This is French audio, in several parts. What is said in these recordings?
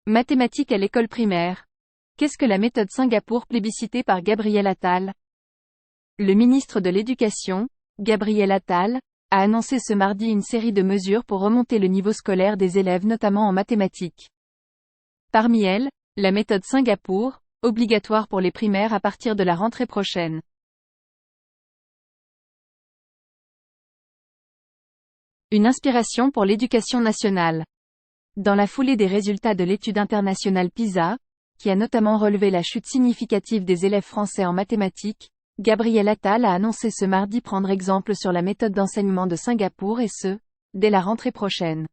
Mathématiques à l'école primaire. Qu'est-ce que la méthode Singapour plébiscitée par Gabriel Attal? Le ministre de l'Éducation, Gabriel Attal, a annoncé ce mardi une série de mesures pour remonter le niveau scolaire des élèves notamment en mathématiques. Parmi elles, la méthode Singapour, obligatoire pour les primaires à partir de la rentrée prochaine. Une inspiration pour l'éducation nationale. Dans la foulée des résultats de l'étude internationale PISA, qui a notamment relevé la chute significative des élèves français en mathématiques, Gabriel Attal a annoncé ce mardi prendre exemple sur la méthode d'enseignement de Singapour et ce, dès la rentrée prochaine.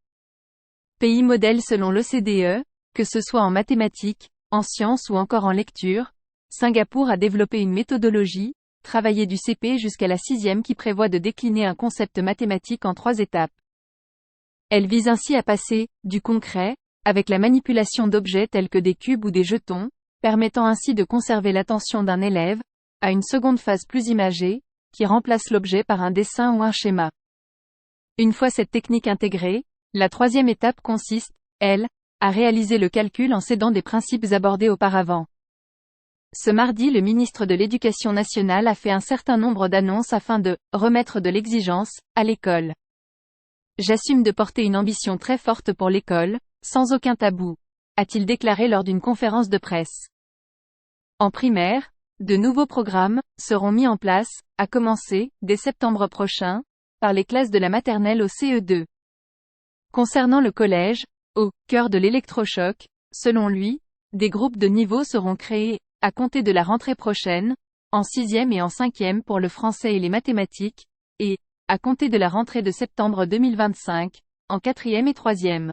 Pays modèle selon l'OCDE, que ce soit en mathématiques, en sciences ou encore en lecture, Singapour a développé une méthodologie, travaillée du CP jusqu'à la 6e qui prévoit de décliner un concept mathématique en 3 étapes. Elle vise ainsi à passer, du concret, avec la manipulation d'objets tels que des cubes ou des jetons, permettant ainsi de conserver l'attention d'un élève, à une seconde phase plus imagée, qui remplace l'objet par un dessin ou un schéma. Une fois cette technique intégrée, la 3e étape consiste, elle, à réaliser le calcul en s'aidant des principes abordés auparavant. Ce mardi, le ministre de l'Éducation nationale a fait un certain nombre d'annonces afin de « remettre de l'exigence » à l'école. J'assume de porter une ambition très forte pour l'école, sans aucun tabou, a-t-il déclaré lors d'une conférence de presse. En primaire, de nouveaux programmes seront mis en place, à commencer, dès septembre prochain, par les classes de la maternelle au CE2. Concernant le collège, au cœur de l'électrochoc, selon lui, des groupes de niveau seront créés, à compter de la rentrée prochaine, en 6e et en 5e pour le français et les mathématiques, et, à compter de la rentrée de septembre 2025, en 4e et 3e.